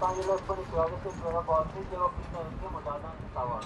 لطفا یه لطف کنید یادتون برای بازی که رو پیش نمیشه مجددا سوار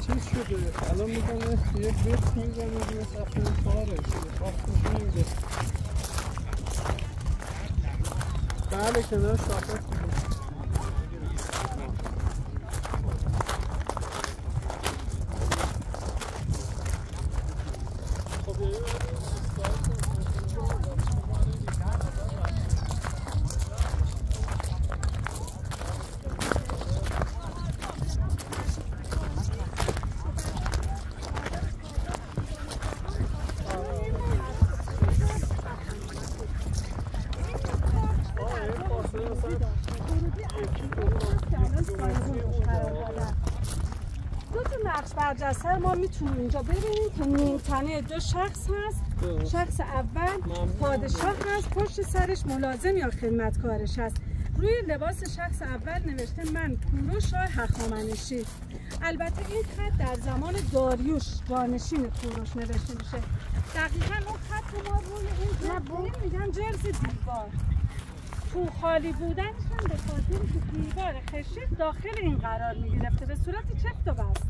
چیز شده الان میزنه یه بیت میزنه روی صفحه کارش خواستش میزه بله کنار شاپت برجسته ما میتونیم اینجا ببینیم که نیمتنه دو شخص هست. شخص اول پادشاه هست، پشت سرش ملازم یا خدمتکارش هست. روی لباس شخص اول نوشته من کوروش شاه هخامنشی. البته این خط در زمان داریوش جانشین کوروش نوشته میشه. دقیقا اون خط ما روی این میگن جرز دیوار. تو خالی بودنش هم به خاطر که دیوار خشت داخل این قرار میگرفته به صورت چفت و بست.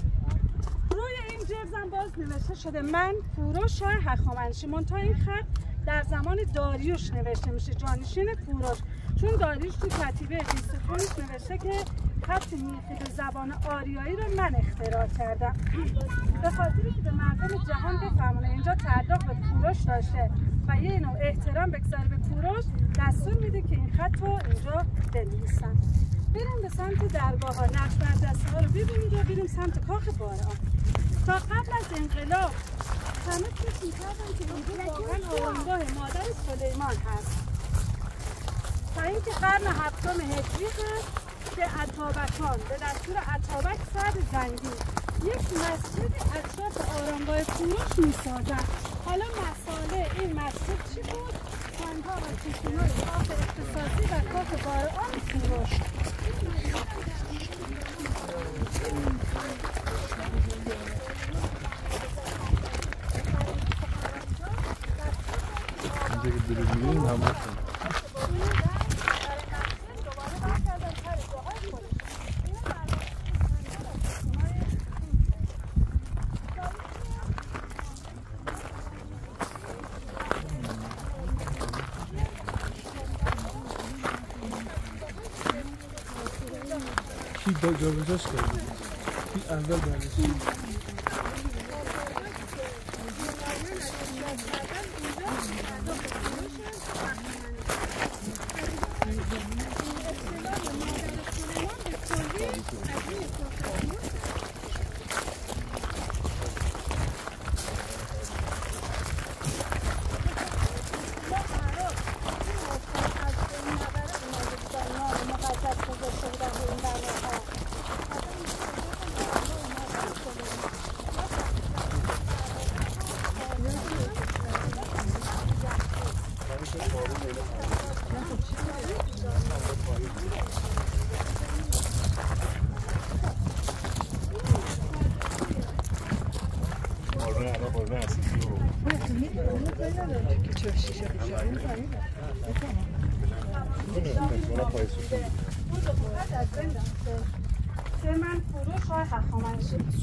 روی این جرزم باز نوشته شده من کوروش شاه هخامنشی. منتها این خط در زمان داریوش نوشته میشه، جانشین کوروش، چون داریوش تو کتیبه دیستخونش نوشته که خط میخی به زبان آریایی رو من اختراع کردم. به خاطری که به مردم جهان بفهمونه اینجا تعلق به کوروش داشته و یه نوع احترام بگذاره به کوروش، دستور میده که این خط رو اینجا بنویسن. بریم به سمت درگاه ها، نقش برجسته ها رو ببینید و بریم سمت کاخ باران. تا قبل از انقلاب همه فکر می‌کردن که اینجا واقعا آرامگاه مادر سلیمان هست. تا اینکه قرن هفتم هجری هست که اتابکان به دستور اتابک سعد زنگی یک مسجد اطراف آرامگاه کوروش می‌سازند. حالا مسئله این مسجد چی بود؟ خانه‌ها و چشمه‌های کاخ اختصاصی و کاخ باران کوروش. کی جابجاش کرد کی اول بررسی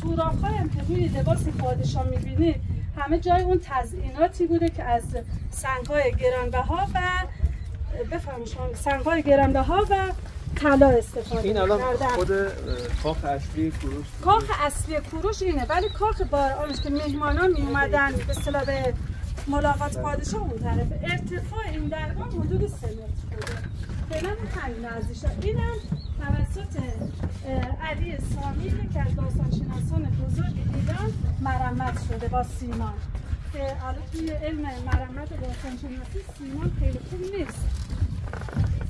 سوراخ‌هایی هم که روی لباس پادشاه می‌بینید همه جای اون تزییناتی بوده که از سنگ‌های گرانبها و سنگ‌های گرانبها و طلا استفاده این الان کردن. خود کاخ اصلی کوروش کاخ اصلی کوروش اینه، ولی کاخ بارآنش که مهمانان می اومدن به اصطلاح به ملاقات پادشاه اون طرف. ارتفاع این درگاه حدود 3 متر بوده. فعلا همین ارزشه. اینم توسط علی سامی که از داستانشناسان بزرگ ایران مرمت شده با سیمان. که الان توی علم مرمت و داستانشناسی سیمان خیلی خوب نیست.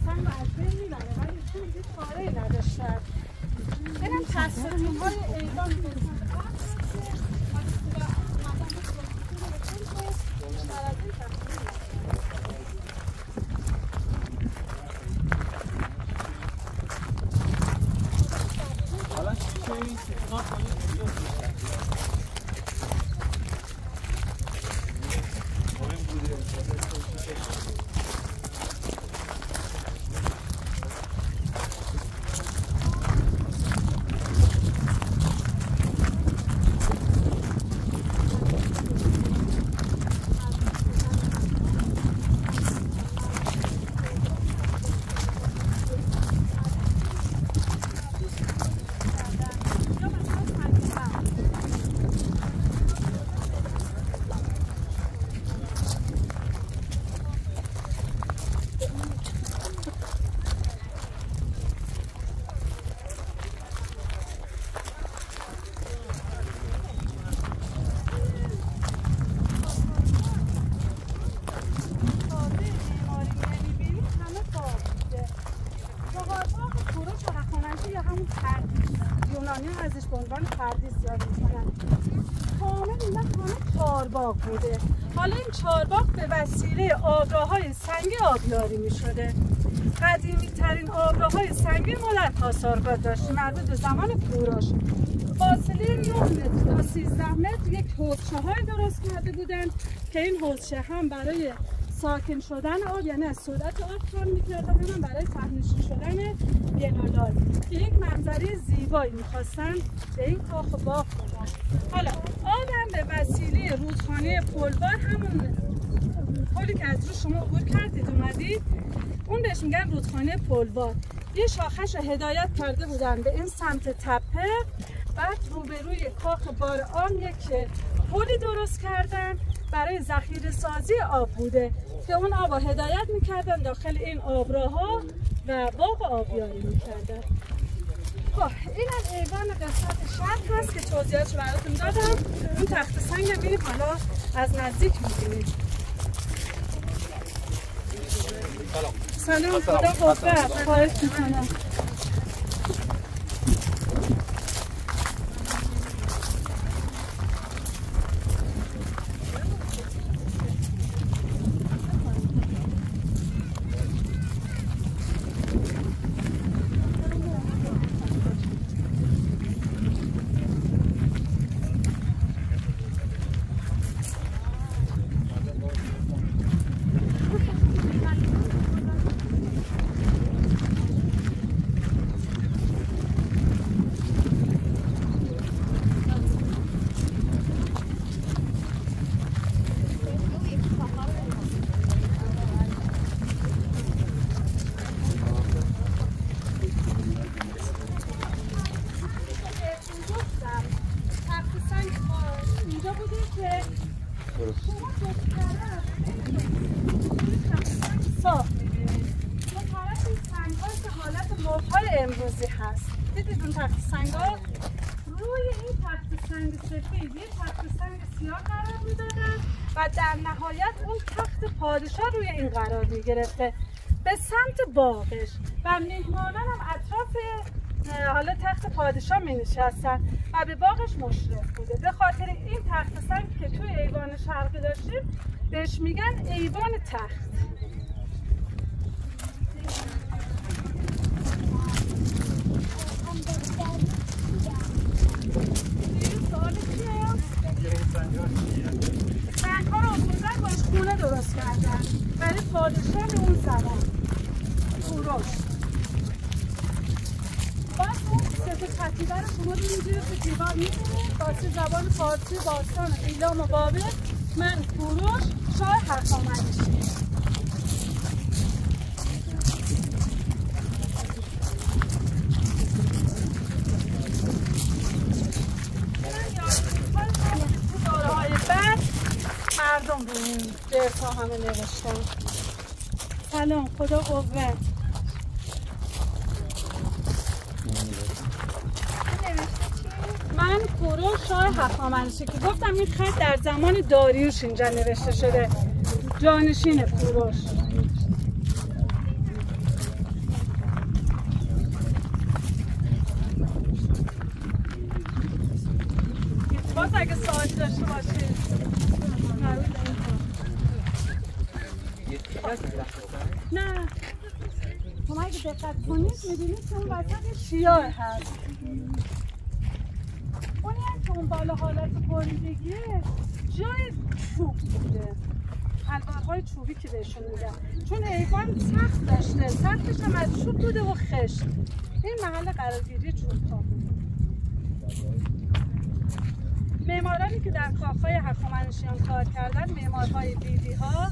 سنگ از بین میبره ولی چون دیگه کاری نداشتن. اینم تصویرهای ایران بزرگ بوده. حالا این چهارباغ به وسیله آبراهای سنگی آبیاری می شده. قدیمی ترین آبراهای سنگی ما در پاسارگاد داشتیم مربوط به زمان کوروش. فاصله 9 متر تا 13 متر یک حوضچه های درست کرده بودند که این حوضچه هم برای ساکن شدن آب یعنی از سرعت آب کار می‌کردن هم برای ته‌نشین شدن گلولای. یک منظره زیبایی می‌خواستن به این کاخ باغ بدن. حالا آبم به وسیله رودخانه پلوار همون پلی که از رو شما عبور کردید اومدید اون بهش میگن رودخانه پلوار. یه شاخش رو هدایت کرده بودن به این سمت تپه، بعد روبروی کاخ بارآن یک پلی درست کردن برای ذخیره سازی آب بوده که اون آب رو هدایت میکردن داخل این آبراها و باغ آبیاری میکردن. خب این از ایوان قسمت شرق هست که توضیحاتش براتون دادم. اون تخت سنگ رو میریم حالا از نزدیک میبینیم. سلام خدا قوت خواهش میکنم. صاف می‌بینید. اون طرف این سنگ‌ها که حالت مبهای امروزی هست. دیدید اون تخت سنگ‌ها؟ روی این تخت سنگ سفید یه تخت سنگ سیاه قرار می‌دادن و در نهایت اون تخت پادشاه روی این قرار می‌گرفته به سمت باغش و میهمانان هم اطراف حالا تخت پادشاه می‌نشستن و به باغش مشرف بوده. به خاطر این تخت سنگ که توی ایوان شرقی داشتیم بهش میگن ایوان تخت. سنگ‌ها رو آوردن باش خونه درست کردن برای پادشاه اون زمان کوروش. بعد اون سه تا کتیبه رو شما اینجوری تو دیوار می‌بینید با زبان فارسی باستان ایلام و بابل من کوروش شاه هخامنشی. مردم به این درس‌ها همه نوشتن. سلام، خدا قوت. من کوروش شاه هخامنشی که گفتم این خط در زمان داریوش اینجا نوشته شده. جانشین کوروش. باز اگه سوالی داشته باشید نه شما اگه دقت کنید می‌بینید که اون وسط شیار هست. اونی هم که اون بالا حالت بریدگیه جای چوب بوده، الواح‌های چوبی که بهشون میگن، چون ایوان سقف داشته، سقفش هم از چوب بوده و خشت. این محل قرارگیری چوب‌ها بود. معمارانی که در کاخ‌های هخامنشیان کار کردن معمارهای لیدی‌ها،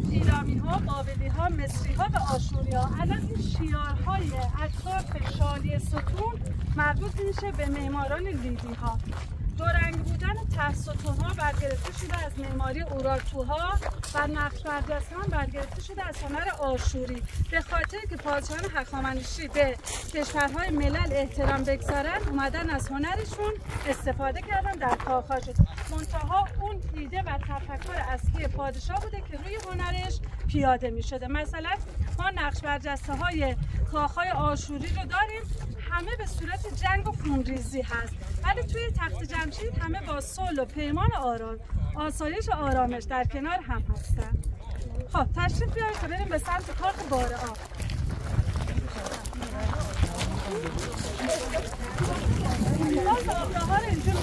ایلامی‌ها، بابلی‌ها، مصری‌ها و آشوری‌ها. الان این شیارهای اطراف شالی ستون مربوط میشه به معماران لیدی‌ها. دو رنگ بودن ته ستون‌ها برگرفته شده از معماری اورارتوها و نقش برجسته هم برگرفته شده از هنر آشوری. به خاطر که پادشاهان هخامنشی به کشورهای ملل احترام بگذارن اومدن از هنرشون استفاده کردن در کاخ‌هاشون. منتها اون ایده و تفکر اصلی پادشاه بوده که روی هنرش پیاده می‌شده. مثلا ما نقش برجسته‌های کاخ‌های آشوری رو داریم، همه به صورت جنگ و خونریزی هست، ولی توی تخت جمشید همه با صلح و پیمان آسایش و آرامش در کنار هم هستن. خب تشریف بیارید تا بریم به سمت کاخ باره آب. باز آبراها رو اینجا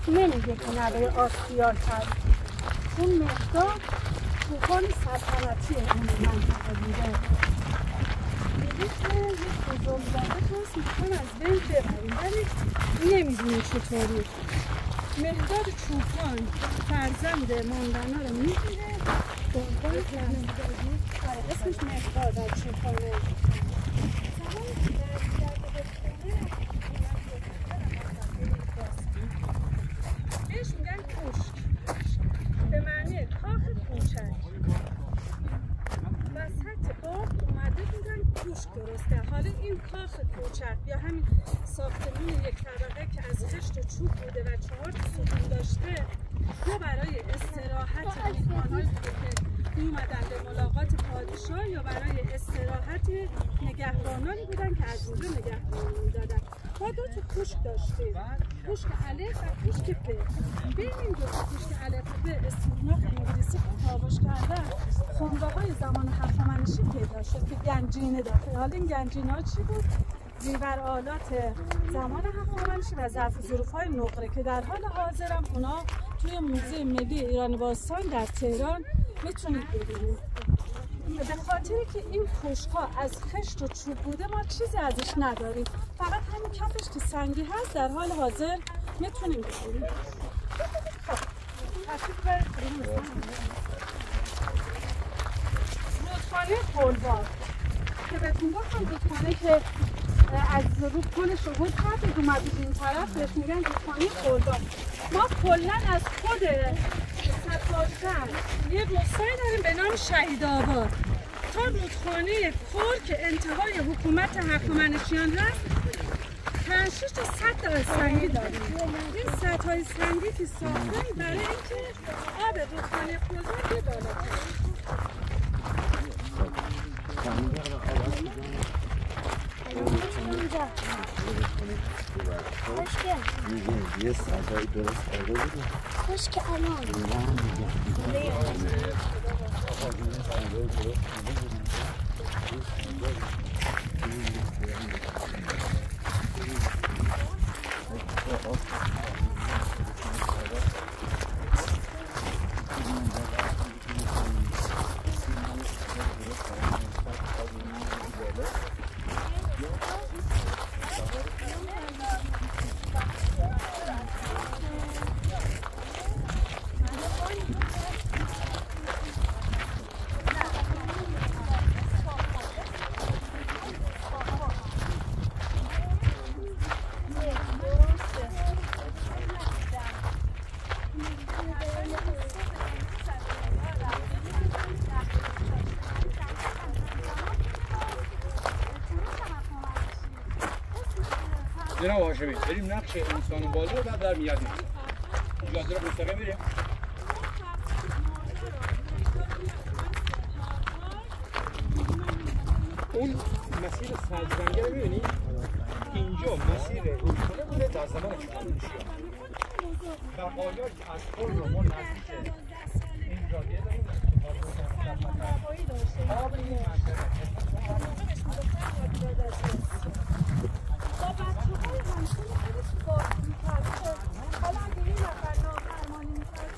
نمیگه که نوه آسیال کرد اون مقدار طوفان سلطنتی اون منطقه بوده میگه که یک بزرگزاده هست میخوان از بین ببریم ولی نمیدونیم چطوری مقدار طوفان فرزند ماندنا رو میگیره دنبال زمین‌داری اسمش مقدار در طوفانه بهش میگن کوشک به معنی کاخ کوچک وسط باغ اومده بودن کوشک درسته حالا این کاخ کوچک یا همین ساختمون یک طبقه که از خشت و چوب بوده و 4 ستون داشته یا برای استراحت میهمان‌هایی بوده که میومدن به ملاقات پادشاه یا برای استراحت نگهبانانی بودن که از اونجا نگهبانی میدادن ما 2 تا کوشک داشتیم کوشک الف و کوشک ب بین این 2 تا کوشک الف و ب استثناء انگلیسی که کاوش کردن خمره‌های زمان هخامنشی پیدا شد که گنجینه داشت حالا این گنجینه ها چی بود؟ زیور آلات زمان هخامنشی و ظرف ظروف‌های نقره که در حال حاضر هم اونا توی موزه ملی ایران باستان در تهران میتونید ببینید به خاطری که این کوشک‌ها از خشت و چوب بوده ما چیزی ازش نداریم فقط همین کفش که سنگی هست در حال حاضر میتونیم ببینیم رودخانه خلبار که بهتون گفتم رودخانه که از رود پلش عبور کرد اومدید این طرف بهش میگن رودخانه خلبار ما کلا از خود ستاشهر یه روستایی داریم به نام شهیدآباد تا رودخانه کور که انتهای حکومت هخامنشیان هست 5-6 تا سد سنگی داریم این سدهای سنگی که ساختن برای اینکه آب رودخانه خلبار یه بالا کنه یه سدهای درست کرده بودیم خوش که الان جناب هاشمی بریم نقش انسان بالا رو بعد در میادیم اجازه رو مستقیم بریم اون مسیر سرزنگه رو میبینی؟ اینجا مسیر رودخانه بوده در زمان هخامنشیان بقایای از خود رو ما نزدیک این جاده داریم آب این منطقه حالا اگه این نفر نافرمانی می‌کرد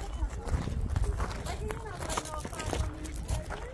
اگه این نفر نافرمانی می‌کرد مثلا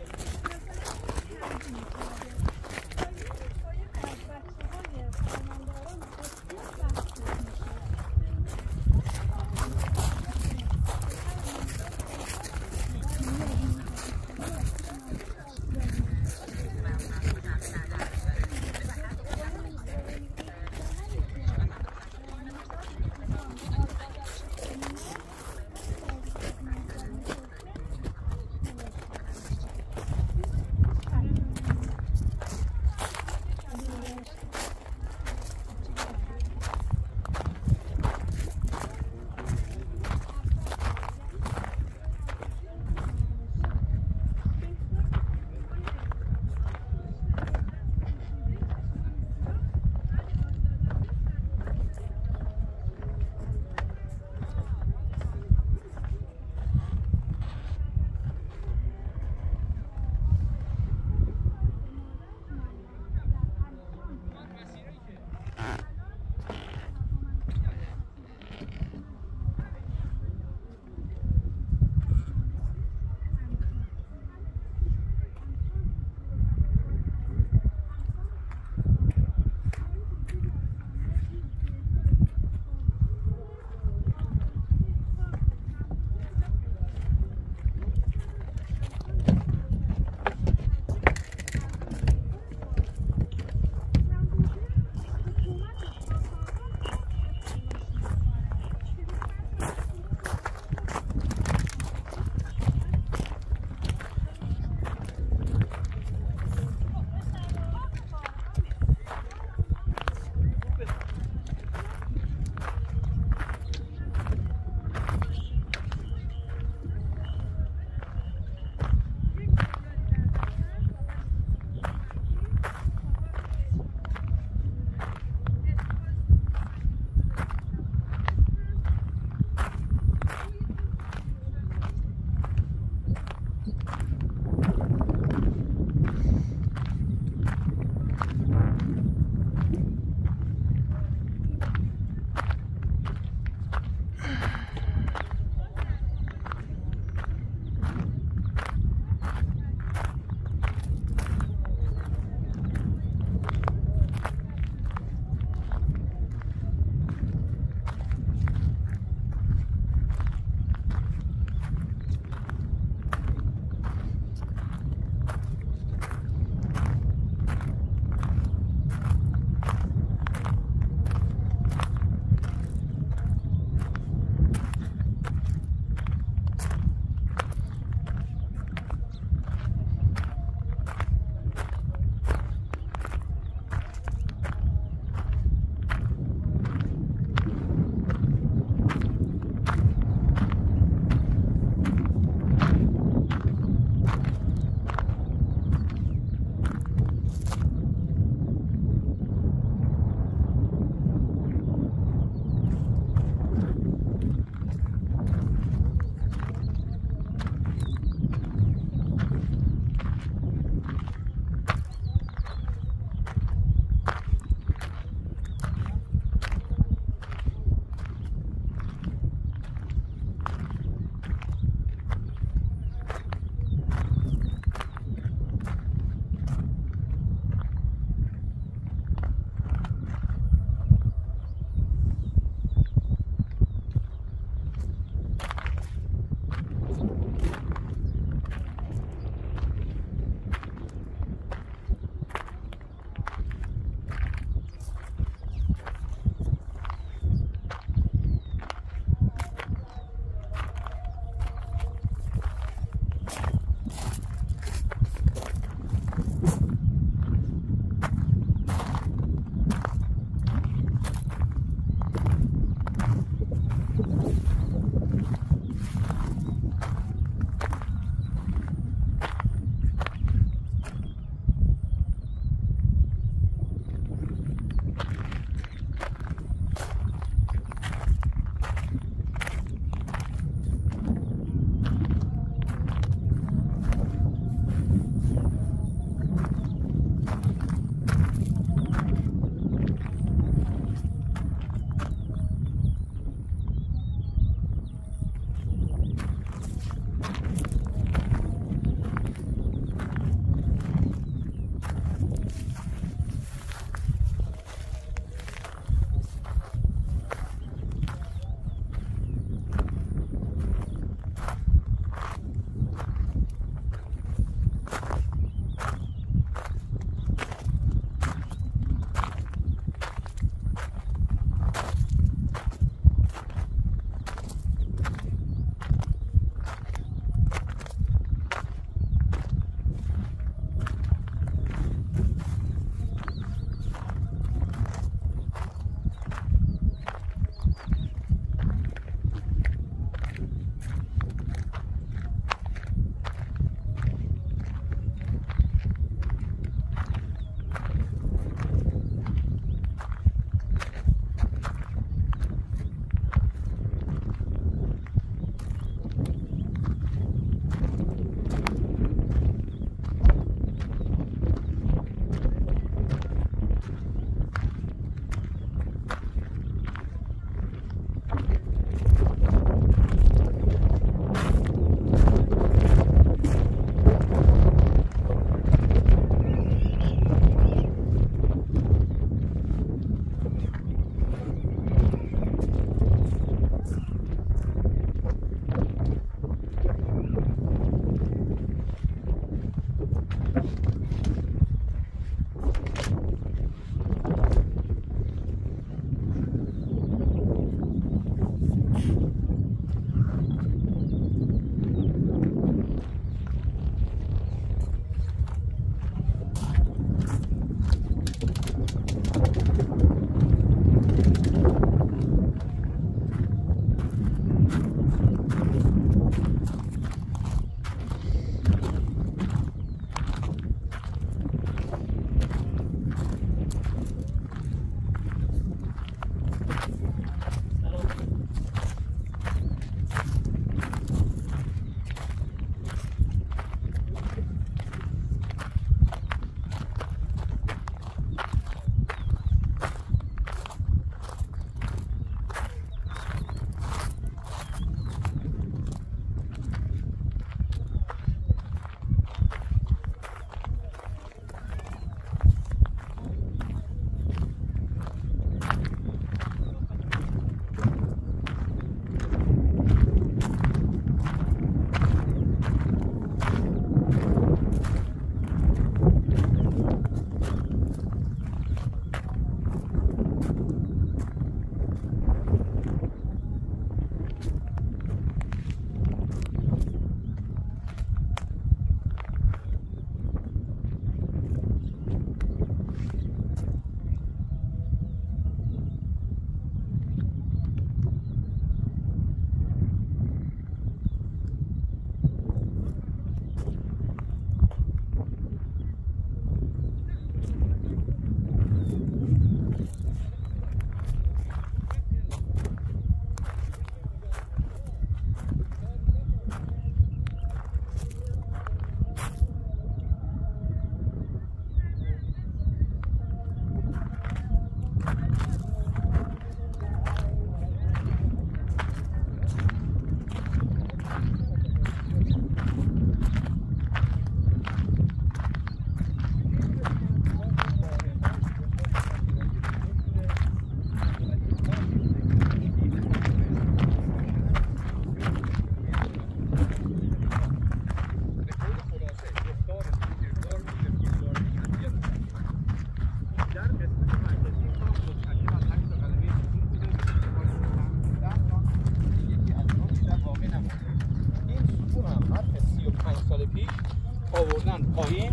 پایین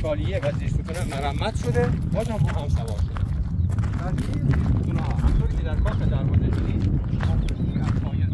شالیه و زیر ستون مرمت شده بازم رو هم سوار شده در زیر ستون ها همطوری که در کاخ دروازه شدید از پایین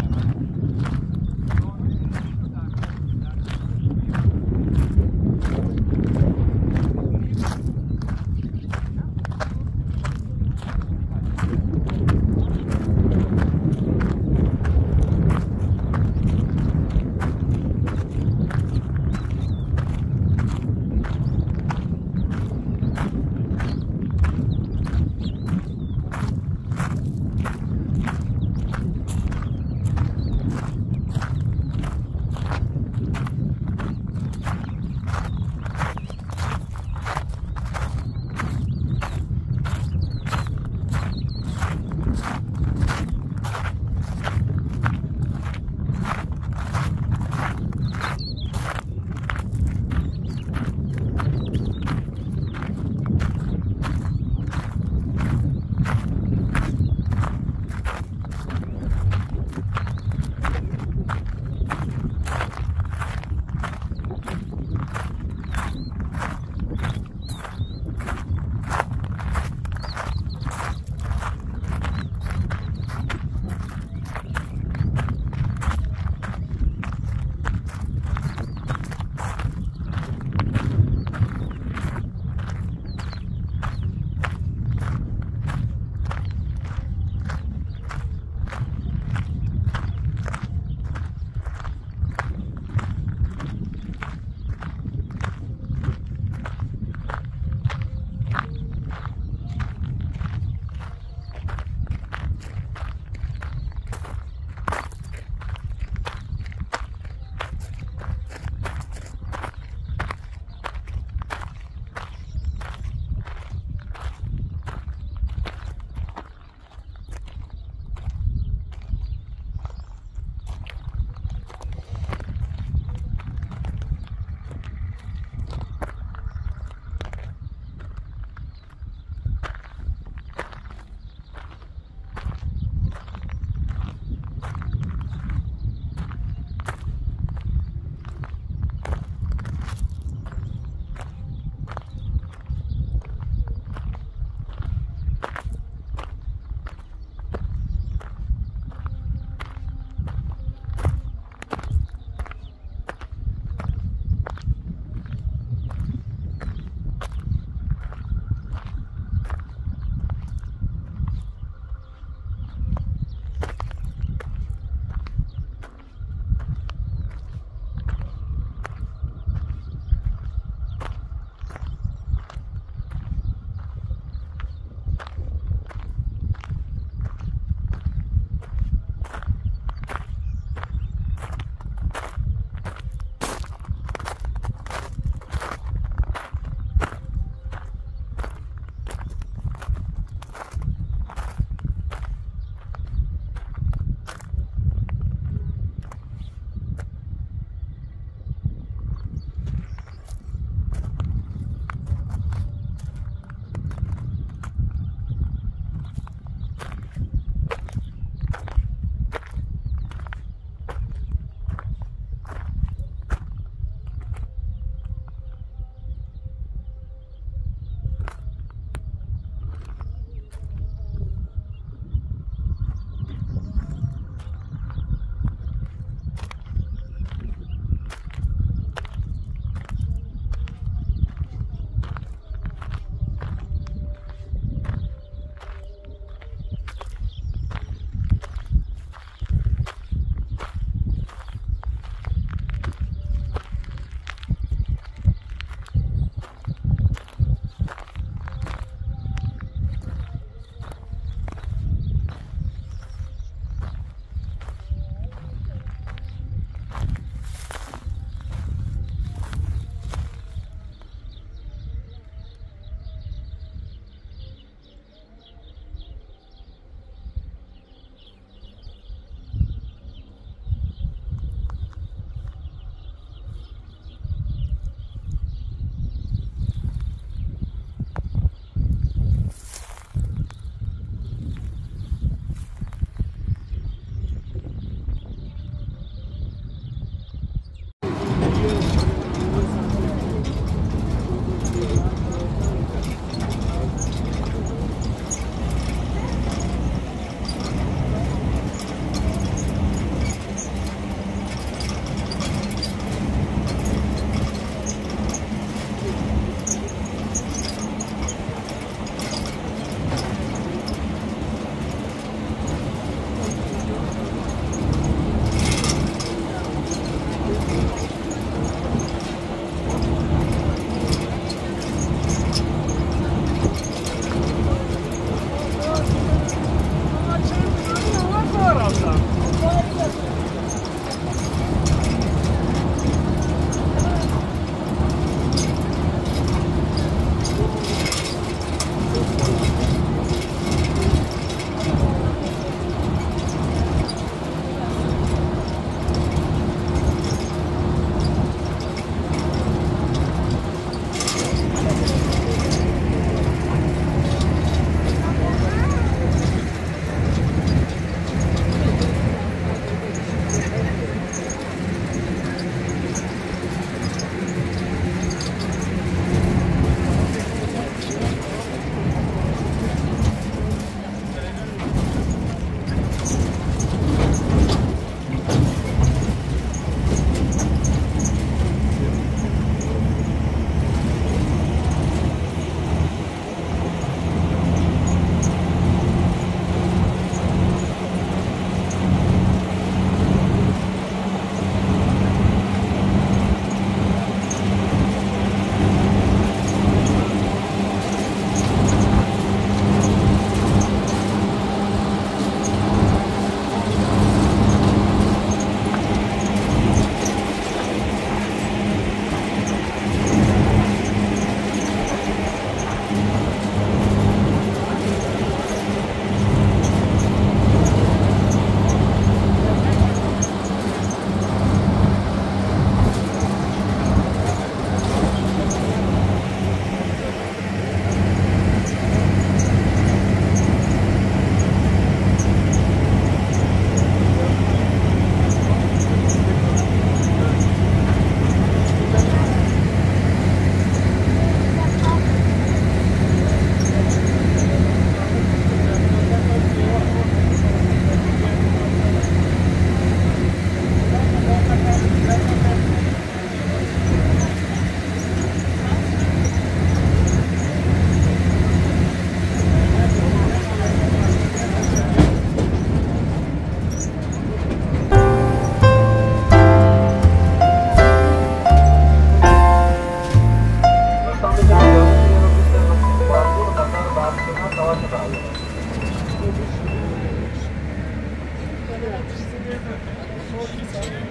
چیزی